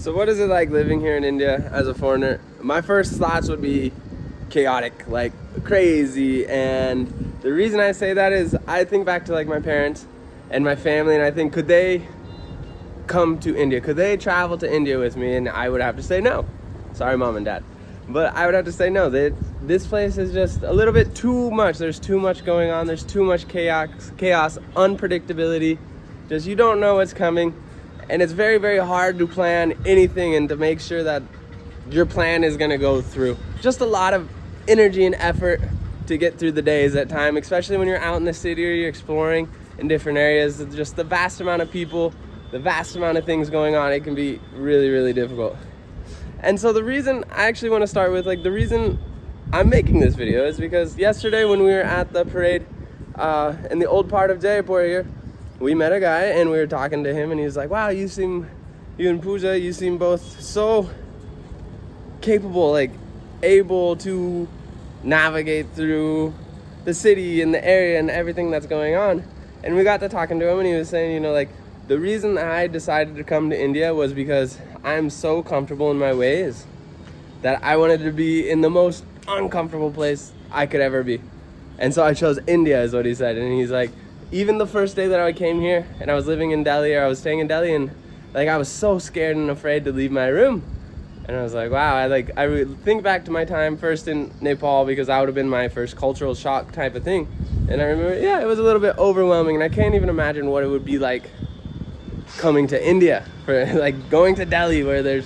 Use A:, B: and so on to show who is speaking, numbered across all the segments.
A: So what is it like living here in India as a foreigner? My first thoughts would be chaotic, like crazy. And the reason I say that is I think back to like my parents and my family, and I think, could they come to India? Could they travel to India with me? And I would have to say no. Sorry, mom and dad. But I would have to say no. This place is just a little bit too much. There's too much going on. There's too much chaos, unpredictability. Just you don't know what's coming. And it's very, very hard to plan anything and to make sure that your plan is gonna go through. Just a lot of energy and effort to get through the days at time, especially when you're out in the city or you're exploring in different areas. Just the vast amount of people, the vast amount of things going on, it can be really, really difficult. And so the reason I actually want to start with, like, the reason I'm making this video is because yesterday when we were at the parade in the old part of Jaipur here, we met a guy and we were talking to him, and he was like, wow, you and Pooja, you seem both so capable, like able to navigate through the city and the area and everything that's going on. And we got to talking to him, and he was saying, you know, like, the reason I decided to come to India was because I'm so comfortable in my ways that I wanted to be in the most uncomfortable place I could ever be. And so I chose India, is what he said. And he's like, even the first day that I came here and I was living in Delhi, or I was staying in Delhi, and like I was so scared and afraid to leave my room. And I was like, wow, I would think back to my time first in Nepal, because that would have been my first cultural shock type of thing. And I remember, yeah, it was a little bit overwhelming, and I can't even imagine what it would be like coming to India, for like going to Delhi, where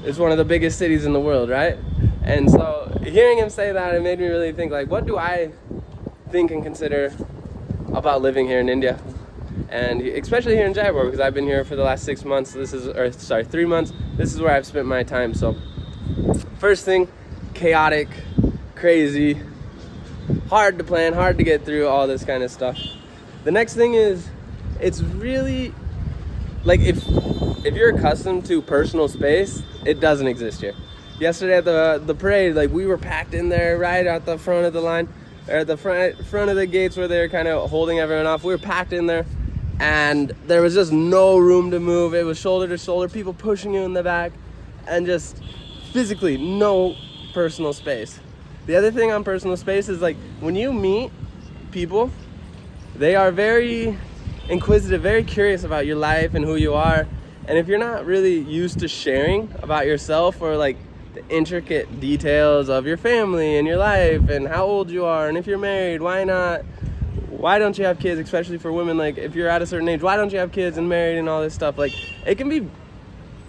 A: it's one of the biggest cities in the world, right? And so hearing him say that, it made me really think, like, what do I think and consider about living here in India? And especially here in Jaipur, because I've been here for the last 6 months. 3 months. This is where I've spent my time. So first thing, chaotic, crazy, hard to plan, hard to get through, all this kind of stuff. The next thing is, it's really like, if you're accustomed to personal space, it doesn't exist here. Yesterday at the parade, like, we were packed in there right at the front of the line, or at the front of the gates where they were kind of holding everyone off. We were packed in there, and there was just no room to move. It was shoulder to shoulder, people pushing you in the back, and just physically no personal space. The other thing on personal space is, like, when you meet people, they are very inquisitive, very curious about your life and who you are. And if you're not really used to sharing about yourself, or like the intricate details of your family and your life and how old you are, and if you're married, why don't you have kids, especially for women, like if you're at a certain age, why don't you have kids and married and all this stuff, like it can be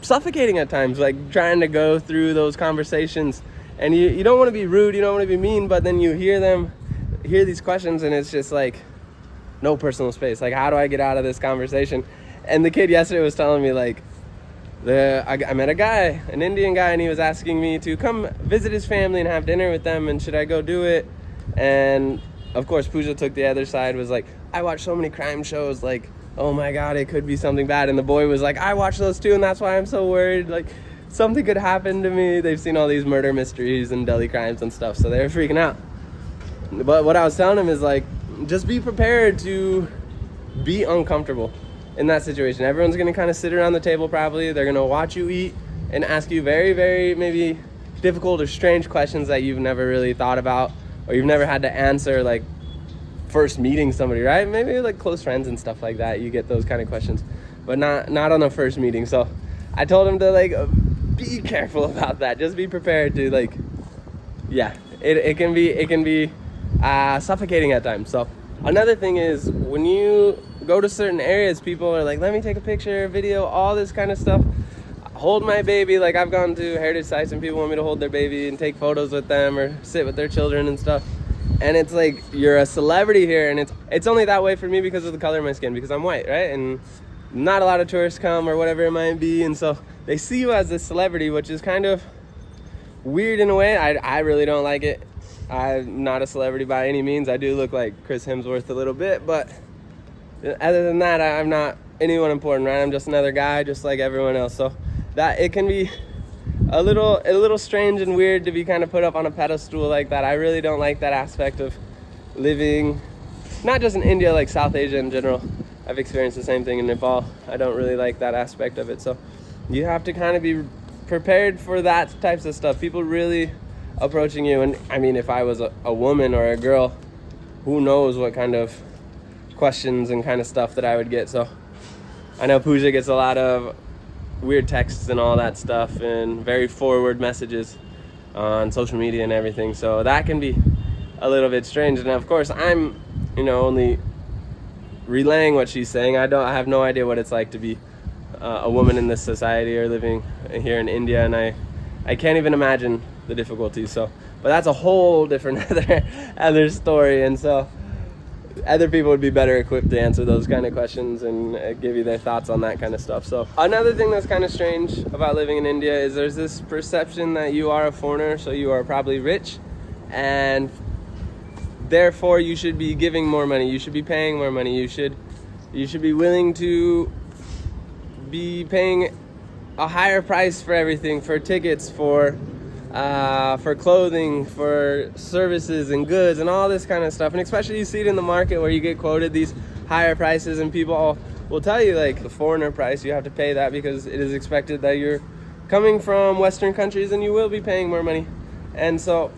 A: suffocating at times, like trying to go through those conversations. And you don't want to be rude, you don't want to be mean, but then you hear these questions, and it's just like no personal space. Like, how do I get out of this conversation? And the kid yesterday was telling me, like, I met a guy, an Indian guy, and he was asking me to come visit his family and have dinner with them, and should I go do it? And of course Pooja took the other side, was like, I watch so many crime shows, like, oh my god, it could be something bad. And the boy was like, I watch those too, and that's why I'm so worried, like something could happen to me. They've seen all these murder mysteries and Delhi crimes and stuff, so they were freaking out. But what I was telling him is, like, just be prepared to be uncomfortable in that situation. Everyone's gonna kind of sit around the table, probably. They're gonna watch you eat and ask you very, very maybe difficult or strange questions that you've never really thought about, or you've never had to answer, like first meeting somebody, right? Maybe like close friends and stuff like that, you get those kind of questions, but not on a first meeting. So I told him to, like, be careful about that. Just be prepared to, like, yeah, it can be suffocating at times. So another thing is, when you go to certain areas, people are like, let me take a picture, video, all this kind of stuff. Hold my baby. Like, I've gone to heritage sites and people want me to hold their baby and take photos with them or sit with their children and stuff. And it's like, you're a celebrity here, and it's only that way for me because of the color of my skin, because I'm white, right? And not a lot of tourists come, or whatever it might be, and so they see you as a celebrity, which is kind of weird in a way. I really don't like it. I'm not a celebrity by any means. I do look like Chris Hemsworth a little bit, but other than that, I'm not anyone important, right? I'm just another guy, just like everyone else. So that it can be a little strange and weird to be kind of put up on a pedestal like that. I really don't like that aspect of living, not just in India, like South Asia in general. I've experienced the same thing in Nepal. I don't really like that aspect of it. So you have to kind of be prepared for that types of stuff. People really approaching you. And I mean, if I was a woman or a girl, who knows what kind of questions and kind of stuff that I would get. So I know Pooja gets a lot of weird texts and all that stuff and very forward messages on social media and everything. So that can be a little bit strange. And of course, I'm, only relaying what she's saying. I have no idea what it's like to be a woman in this society or living here in India, and I can't even imagine the difficulties. So, but that's a whole different other story, and so other people would be better equipped to answer those kind of questions and give you their thoughts on that kind of stuff. So another thing that's kind of strange about living in India is there's this perception that you are a foreigner, so you are probably rich, and therefore you should be giving more money, you should be paying more money, you should be willing to be paying a higher price for everything, for tickets, for clothing, for services and goods and all this kind of stuff. And especially you see it in the market where you get quoted these higher prices, and people will tell you, like, the foreigner price, you have to pay that because it is expected that you're coming from Western countries and you will be paying more money. And so,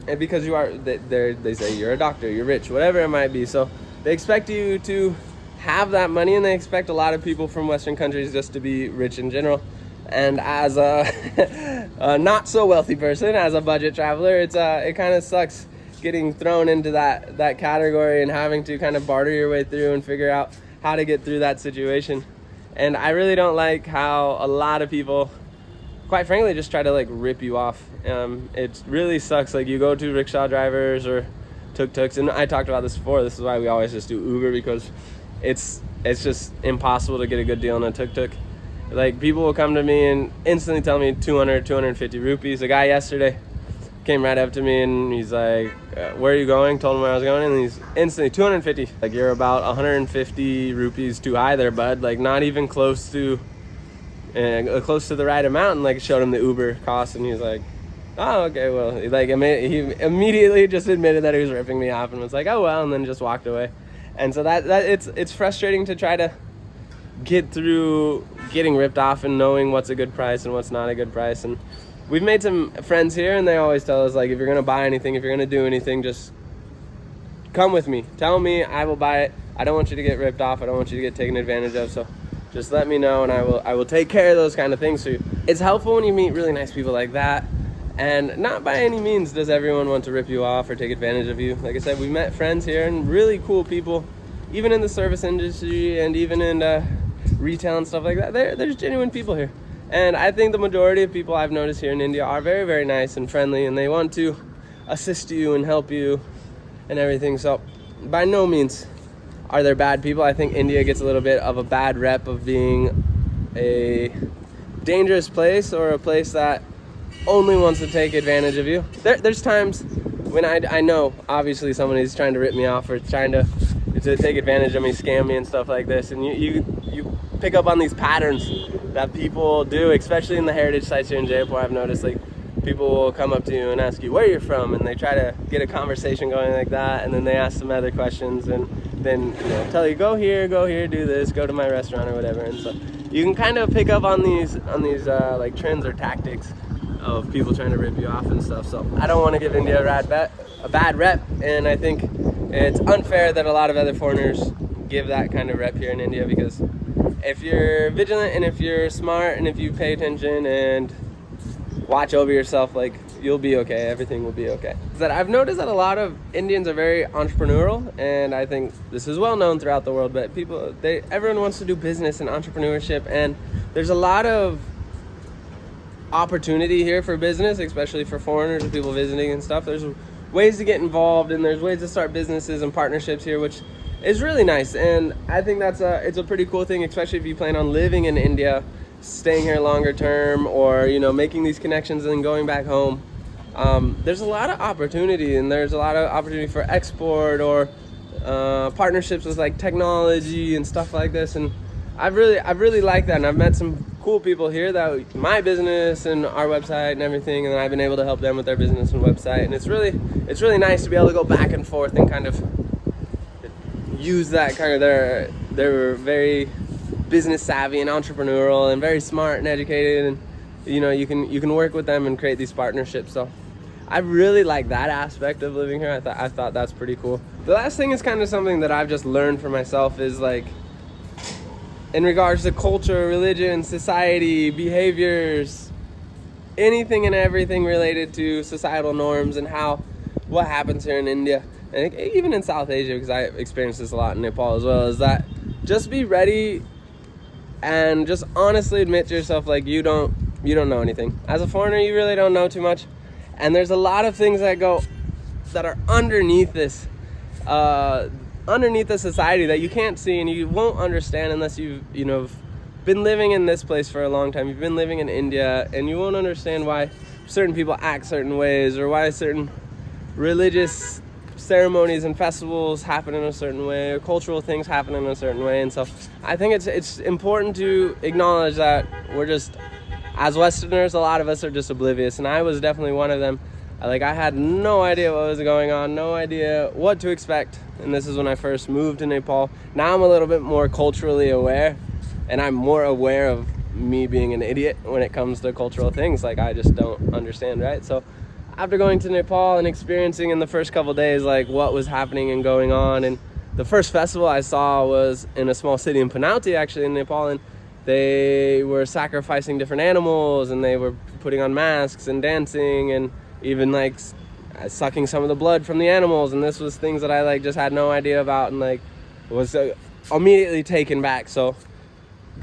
A: and because you are, they say you're a doctor, you're rich, whatever it might be. So they expect you to have that money, and they expect a lot of people from Western countries just to be rich in general. And as a not so wealthy person, as a budget traveler, it kind of sucks getting thrown into that category and having to kind of barter your way through and figure out how to get through that situation. And I really don't like how a lot of people, quite frankly, just try to like rip you off. It really sucks. Like, you go to rickshaw drivers or tuk-tuks, and I talked about this before. This is why we always just do Uber, because it's just impossible to get a good deal on a tuk-tuk. Like, people will come to me and instantly tell me 250 rupees. A guy yesterday came right up to me and he's like, where are you going? Told him where I was going, and he's instantly 250. Like, you're about 150 rupees too high there, bud. Like, not even close to the right amount. And like, showed him the Uber cost, and he was like, oh, okay, well, like, he immediately just admitted that he was ripping me off and was like, oh well, and then just walked away. And so that it's frustrating to try to get through getting ripped off and knowing what's a good price and what's not a good price. And we've made some friends here, and they always tell us, like, if you're gonna buy anything, if you're gonna do anything, just come with me, tell me, I will buy it. I don't want you to get ripped off, I don't want you to get taken advantage of, so just let me know and I will take care of those kind of things for you. It's helpful when you meet really nice people like that, and not by any means does everyone want to rip you off or take advantage of you. Like I said, we met friends here and really cool people, even in the service industry and even in retail and stuff like that. There's genuine people here, and I think the majority of people I've noticed here in India are very, very nice and friendly, and they want to assist you and help you and everything. So by no means are there bad people. I think India gets a little bit of a bad rep of being a dangerous place, or a place that only wants to take advantage of you. There's times when I know obviously somebody's trying to rip me off or trying to take advantage of me, scam me and stuff like this, and you pick up on these patterns that people do, especially in the heritage sites here in Jaipur. I've noticed, like, people will come up to you and ask you where you're from, and they try to get a conversation going like that, and then they ask some other questions, and then tell you, go here, do this, go to my restaurant or whatever. And so you can kind of pick up on these like trends or tactics of people trying to rip you off and stuff. So I don't want to give India a bad rep, and I think it's unfair that a lot of other foreigners give that kind of rep here in India, because if you're vigilant and if you're smart and if you pay attention and watch over yourself, like, you'll be okay. Everything will be okay. That I've noticed that a lot of Indians are very entrepreneurial, and I think this is well known throughout the world, but everyone wants to do business and entrepreneurship, and there's a lot of opportunity here for business, especially for foreigners and people visiting and stuff. There's ways to get involved, and there's ways to start businesses and partnerships here, which is really nice. And I think it's a pretty cool thing, especially if you plan on living in India, staying here longer term, or making these connections and then going back home. There's a lot of opportunity, and there's a lot of opportunity for export or partnerships with like technology and stuff like this. And I've really liked that, and I've met some cool people here that my business and our website and everything, and then I've been able to help them with their business and website. And it's really nice to be able to go back and forth and kind of use that kind of their very business savvy and entrepreneurial and very smart and educated, and you know, you can work with them and create these partnerships. So I really like that aspect of living here. I thought that's pretty cool. The last thing is kind of something that I've just learned for myself, is like in regards to culture, religion, society, behaviors, anything and everything related to societal norms and what happens here in India, and even in South Asia, because I experienced this a lot in Nepal as well, is that just be ready and just honestly admit to yourself, like, you don't know anything. As a foreigner, you really don't know too much, and there's a lot of things that are underneath this society that you can't see and you won't understand unless you've been living in this place for a long time. You've been living in India, and you won't understand why certain people act certain ways, or why certain religious ceremonies and festivals happen in a certain way, or cultural things happen in a certain way. And so I think it's important to acknowledge that we're just, as Westerners, a lot of us are just oblivious, and I was definitely one of them. I had no idea what was going on, no idea what to expect, and this is when I first moved to Nepal. Now I'm a little bit more culturally aware, and I'm more aware of me being an idiot when it comes to cultural things. Like, I just don't understand, right? So after going to Nepal and experiencing in the first couple days like what was happening and going on, and the first festival I saw was in a small city in Panauti, actually, in Nepal, and they were sacrificing different animals, and they were putting on masks and dancing, and even like sucking some of the blood from the animals, and this was things that I just had no idea about, and was immediately taken back. So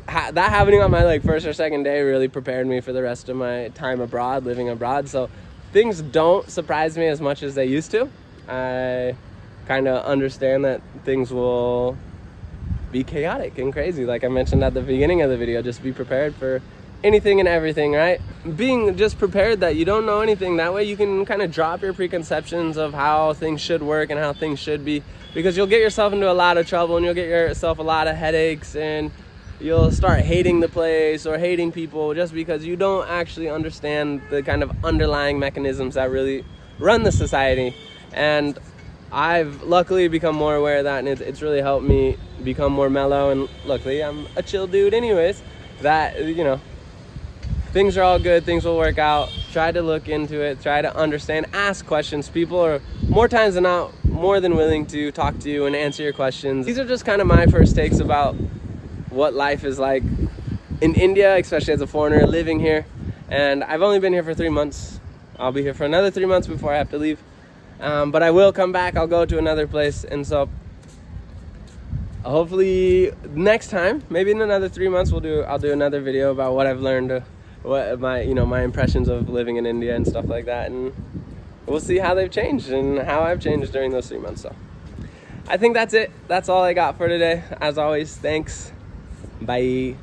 A: that happening on my first or second day really prepared me for the rest of my time abroad, living abroad. So things don't surprise me as much as they used to. I kind of understand that things will be chaotic and crazy, like I mentioned at the beginning of the video. Just be prepared for anything and everything, right? Being just prepared that you don't know anything, that way you can kind of drop your preconceptions of how things should work and how things should be, because you'll get yourself into a lot of trouble, and you'll get yourself a lot of headaches, and you'll start hating the place or hating people just because you don't actually understand the kind of underlying mechanisms that really run the society. And I've luckily become more aware of that, and it's really helped me become more mellow, and luckily I'm a chill dude anyways, that things are all good, things will work out. Try to look into it, try to understand, ask questions. People are more times than not more than willing to talk to you and answer your questions. These are just kind of my first takes about what life is like in India, especially as a foreigner living here. And I've only been here for 3 months. I'll be here for another 3 months before I have to leave. But I will come back. I'll go to another place, and so hopefully next time, maybe in another 3 months, I'll do another video about what I've learned, what my impressions of living in India and stuff like that, and we'll see how they've changed and how I've changed during those 3 months. So I think that's it. That's all I got for today. As always, thanks. Bye.